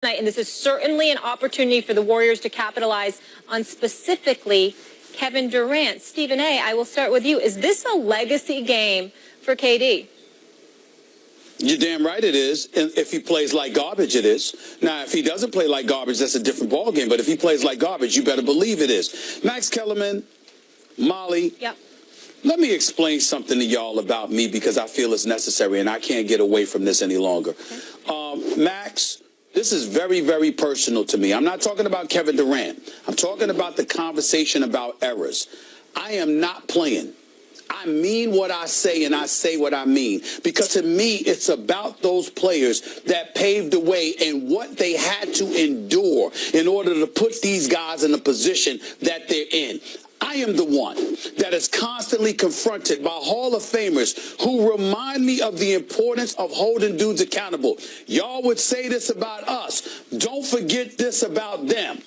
And this is certainly an opportunity for the Warriors to capitalize on specifically Kevin Durant. Stephen A., I will start with you. Is this a legacy game for KD? You're damn right it is. And if he plays like garbage, it is. Now, if he doesn't play like garbage, that's a different ballgame. But if he plays like garbage, you better believe it is. Max Kellerman, Molly. Yep. Let me explain something to y'all about me because I feel it's necessary and I can't get away from this any longer. Okay. Max, this is very, very personal to me. I'm not talking about Kevin Durant. I'm talking about the conversation about errors. I am not playing. I mean what I say, and I say what I mean. Because to me, it's about those players that paved the way and what they had to endure in order to put these guys in the position that they're in. I am the one that is constantly confronted by Hall of Famers who remind me of the importance of holding dudes accountable. Y'all would say this about us. Don't forget this about them.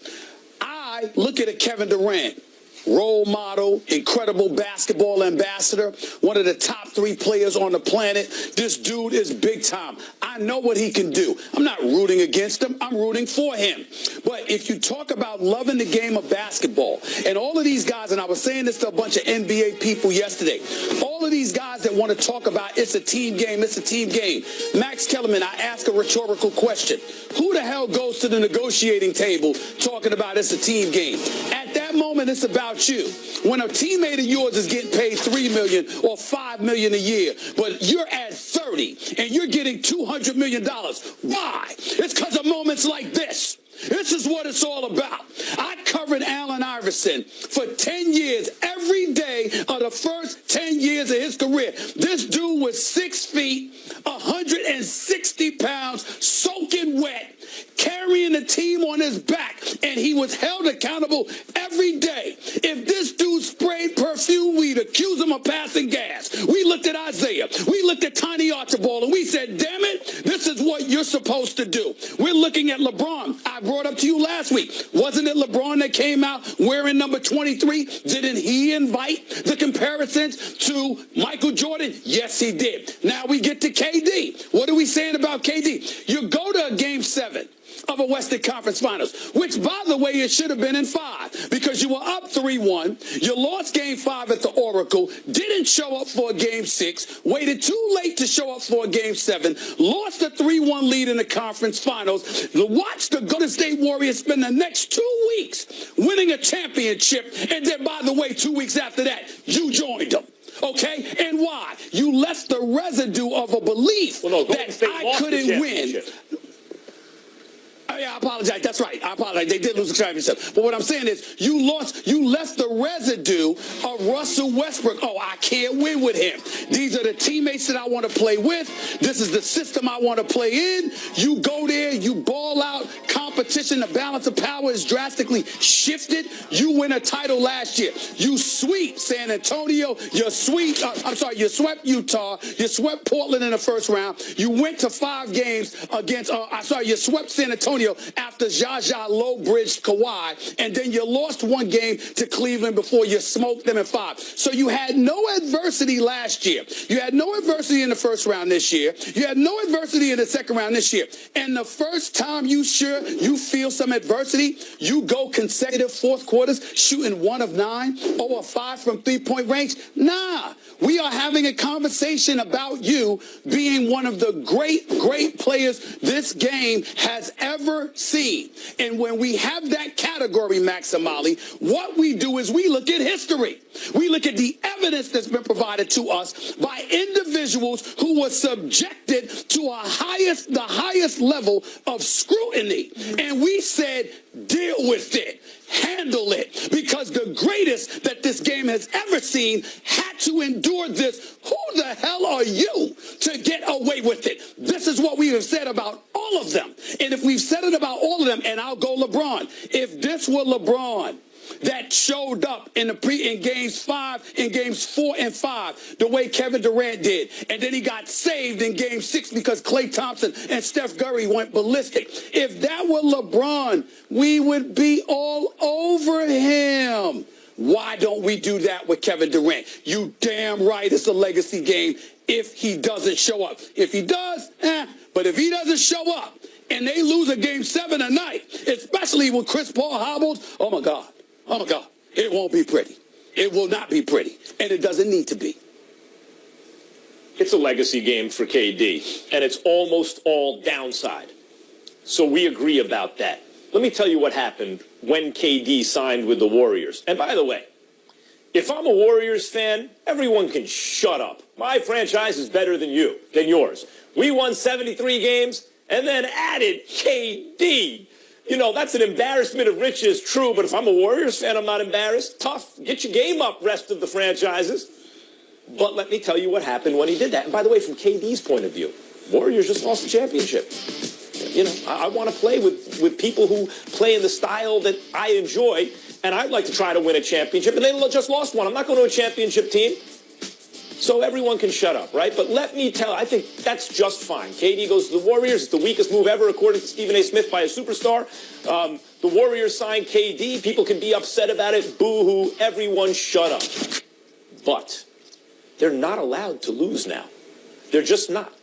I look at a Kevin Durant, role model, incredible basketball ambassador, one of the top 3 players on the planet. This dude is big time. I know what he can do. I'm not rooting against him. I'm rooting for him. But if you talk about loving the game of basketball, and all of these guys, and I was saying this to a bunch of NBA people yesterday, all of these guys that want to talk about it's a team game, it's a team game. Max Kellerman, I ask a rhetorical question. Who the hell goes to the negotiating table talking about it's a team game? At that moment, it's about you. When a teammate of yours is getting paid $3 million or $5 million a year, but you're at 30 and you're getting $200 million. Why? It's because of moments like this. This is what it's all about. I covered Allen Iverson for 10 years, every day of the first 10 years of his career. This dude was 6 feet, 160 pounds, soaking wet, carrying the team on his back, and he was held accountable every day. If this dude sprayed perfume, we'd accuse him of passing gas. We looked at Isaiah. We looked at Tiny Archibald, and we said, damn it, this is what you're supposed to do. We're looking at LeBron. I brought up to you last week. Wasn't it LeBron that came out wearing number 23? Didn't he invite the comparisons to Michael Jordan? Yes, he did. Now we get to KD. What are we saying about KD? You go to a game 7 of a Western Conference Finals, which, by the way, it should have been in 5 because you were up 3-1. You lost game 5 at the Oracle, didn't show up for a game 6, waited too late to show up for a game 7, lost a 3-1 lead in the conference finals. Watch the Golden State Warriors spend the next 2 weeks winning a championship, and then, by the way, 2 weeks after that, you joined them. Okay? And why? You left the residue of a belief that I couldn't win. Yeah, I apologize. That's right. I apologize. They did lose the championship. But what I'm saying is you left the residue of Russell Westbrook. Oh, I can't win with him. These are the teammates that I want to play with. This is the system I want to play in. You go there, you ball out. Competition, the balance of power is drastically shifted. You win a title last year. You sweep San Antonio. You swept Utah. You swept Portland in the first round. You went to 5 games against, you swept San Antonio after Jaja low-bridged Kawhi, and then you lost 1 game to Cleveland before you smoked them in 5. So you had no adversity last year. You had no adversity in the first round this year. You had no adversity in the second round this year. And the first time you feel some adversity, you go consecutive fourth quarters shooting 1 of 9, 0 of 5 from 3-point range. Nah, we are having a conversation about you being one of the great players this game has ever seen. And when we have that category, Max and Molly, what we do is we look at history. We look at the evidence that's been provided to us by individuals who were subjected to the highest level of scrutiny. And we said, deal with it. Handle it. Because the greatest that this game has ever seen had to endure this. Who the hell are you to get away with it? This is what we have said about all of them. And if we've said it about all of them, and I'll go LeBron, if this were LeBron that showed up in games 4 and 5, the way Kevin Durant did, and then he got saved in game 6 because Klay Thompson and Steph Curry went ballistic. If that were LeBron, we would be all over him. Why don't we do that with Kevin Durant? You damn right it's a legacy game if he doesn't show up. If he does, but if he doesn't show up and they lose a game 7 tonight, especially when Chris Paul hobbles, oh my God, it won't be pretty. It will not be pretty, and it doesn't need to be. It's a legacy game for KD, and it's almost all downside. So we agree about that. Let me tell you what happened when KD signed with the Warriors. And by the way, if I'm a Warriors fan, everyone can shut up. My franchise is better than yours. We won 73 games and then added KD. You know, that's an embarrassment of riches, true, but if I'm a Warriors fan, I'm not embarrassed. Tough. Get your game up, rest of the franchises. But let me tell you what happened when he did that. And by the way, from KD's point of view, Warriors just lost the championship. You know, I want to play with people who play in the style that I enjoy, and I'd like to try to win a championship. And they just lost one. I'm not going to a championship team. So everyone can shut up, right? But let me tell you, I think that's just fine. KD goes to the Warriors. It's the weakest move ever, according to Stephen A. Smith, by a superstar. The Warriors signed KD. People can be upset about it. Boo-hoo. Everyone shut up. But they're not allowed to lose now. They're just not.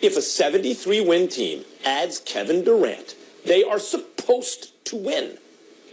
If a 73-win team adds Kevin Durant, they are supposed to win.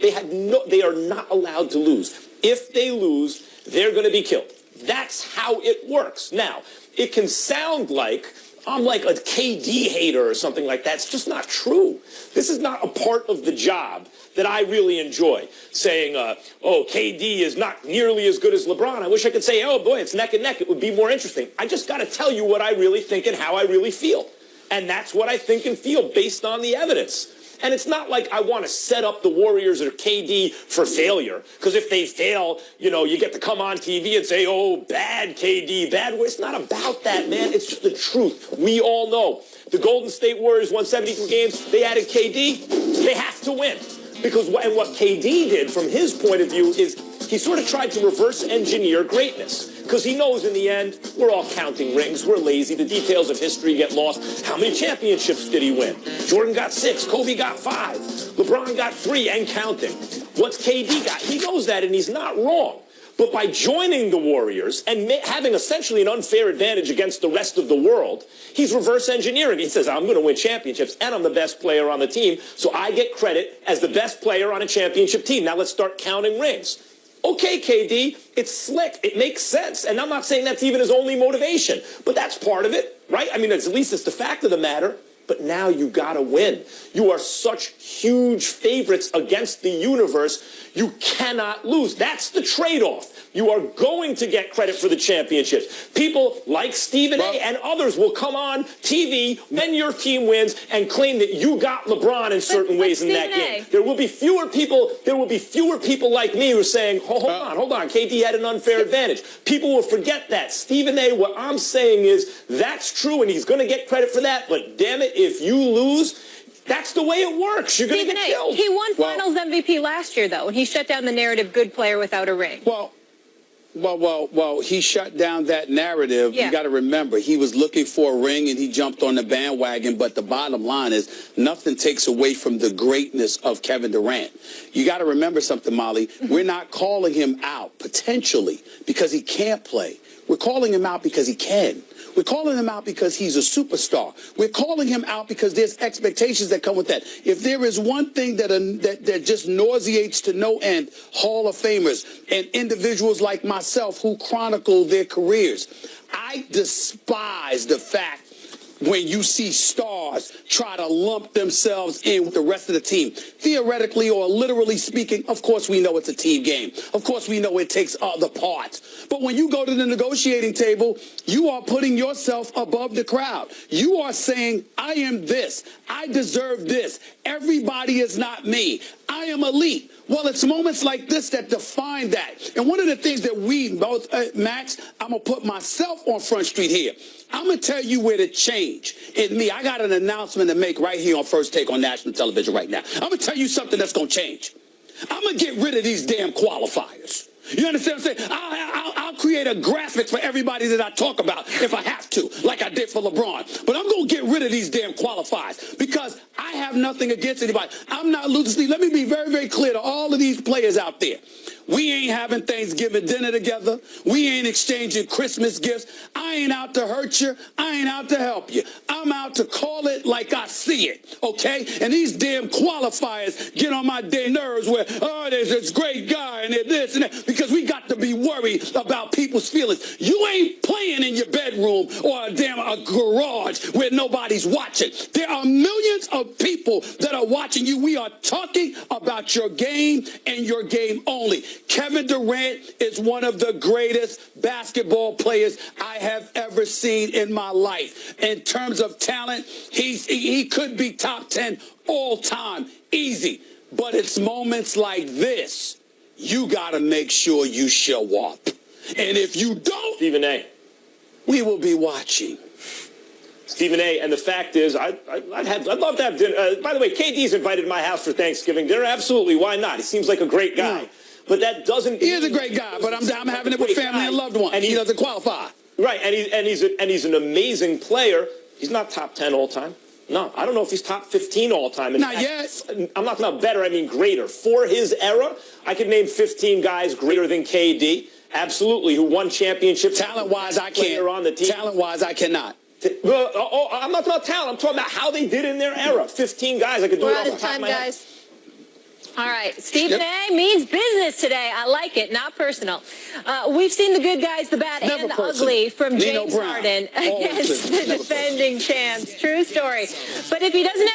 They are not allowed to lose. If they lose, they're going to be killed. That's how it works. Now, it can sound like I'm like a KD hater or something like that. It's just not true. This is not a part of the job that I really enjoy. Saying, oh, KD is not nearly as good as LeBron. I wish I could say, oh, boy, it's neck and neck. It would be more interesting. I just got to tell you what I really think and how I really feel. And that's what I think and feel based on the evidence. And it's not like I want to set up the Warriors or KD for failure. Because if they fail, you know, you get to come on TV and say, oh, bad KD, bad. It's not about that, man. It's just the truth. We all know. The Golden State Warriors won 72 games. They added KD. They have to win. Because and what KD did from his point of view is he sort of tried to reverse engineer greatness. Because he knows in the end, we're all counting rings. We're lazy. The details of history get lost. How many championships did he win? Jordan got 6. Kobe got 5. LeBron got 3 and counting. What's KD got? He knows that, and he's not wrong. But by joining the Warriors and having essentially an unfair advantage against the rest of the world, he's reverse engineering. He says, I'm going to win championships, and I'm the best player on the team, so I get credit as the best player on a championship team. Now let's start counting rings. Okay, KD, it's slick. It makes sense. And I'm not saying that's even his only motivation, but that's part of it, right? I mean, at least it's the fact of the matter. But now you got to win. You are such huge favorites against the universe. You cannot lose. That's the trade-off. You are going to get credit for the championships. People like Stephen A. and others will come on TV when your team wins and claim that you got LeBron in certain ways in that game. There will be fewer people. There will be fewer people like me who are saying, hold on. KD had an unfair advantage. People will forget that. Stephen A., what I'm saying is that's true, and he's going to get credit for that. But damn it, if you lose, that's the way it works. You're going to get killed. He won Finals MVP last year, though, and he shut down the narrative good player without a ring. Well, he shut down that narrative. Yeah. You got to remember, he was looking for a ring and he jumped on the bandwagon. But the bottom line is nothing takes away from the greatness of Kevin Durant. You got to remember something, Molly. We're not calling him out potentially because he can't play. We're calling him out because he can. We're calling him out because he's a superstar. We're calling him out because there's expectations that come with that. If there is one thing that just nauseates to no end Hall of Famers and individuals like myself who chronicle their careers, I despise the fact when you see stars try to lump themselves in with the rest of the team. Theoretically or literally speaking, of course we know it's a team game. Of course we know it takes other parts. But when you go to the negotiating table, you are putting yourself above the crowd. You are saying, I am this. I deserve this. Everybody is not me. I am elite. Well, it's moments like this that define that. And one of the things that we both, Max, I'm going to put myself on Front Street here. I'm going to tell you where to change. In me, I got an announcement to make right here on First Take on national television right now. I'm going to tell you something that's going to change. I'm going to get rid of these damn qualifiers. You understand what I'm saying? I'll create a graphic for everybody that I talk about if I have to, like I did for LeBron. But I'm going to get rid of these damn qualifiers because I have nothing against anybody. I'm not losing sleep. Let me be very, very clear to all of these players out there. We ain't having Thanksgiving dinner together. We ain't exchanging Christmas gifts. I ain't out to hurt you. I ain't out to help you. I'm out to call it like I see it, okay? And these damn qualifiers get on my damn nerves where, oh, there's this great guy and this and that, because we got to be worried about people's feelings. You ain't playing in your bedroom or a garage where nobody's watching. There are millions of people that are watching you. We are talking about your game and your game only. Kevin Durant is one of the greatest basketball players I have ever seen in my life. In terms of talent, he could be top 10 all time, easy. But it's moments like this, you got to make sure you show up. And if you don't, Stephen A., we will be watching. Stephen A., and the fact is, I'd love to have dinner. By the way, KD's invited to my house for Thanksgiving dinner. Absolutely, why not? He seems like a great guy. But that doesn't. He is a great guy, but I'm having it with family and loved ones, and he doesn't qualify. Right, and he's an amazing player. He's not top 10 all time. No, I don't know if he's top 15 all time. Not yet. I'm not talking about better. I mean greater. For his era, I could name 15 guys greater than KD. Absolutely, who won championships. Talent-wise, I can't. On the team. Talent-wise, I cannot. I'm not talking about talent. I'm talking about how they did in their era. 15 guys. I could do it off the top of my head. Guys. All right. Stephen A. means business today. I like it, not personal. We've seen the good guys, the bad, Never and the personal. ugly from Nino James Brown. Harden Always against business. the defending champs. True story. But if he doesn't have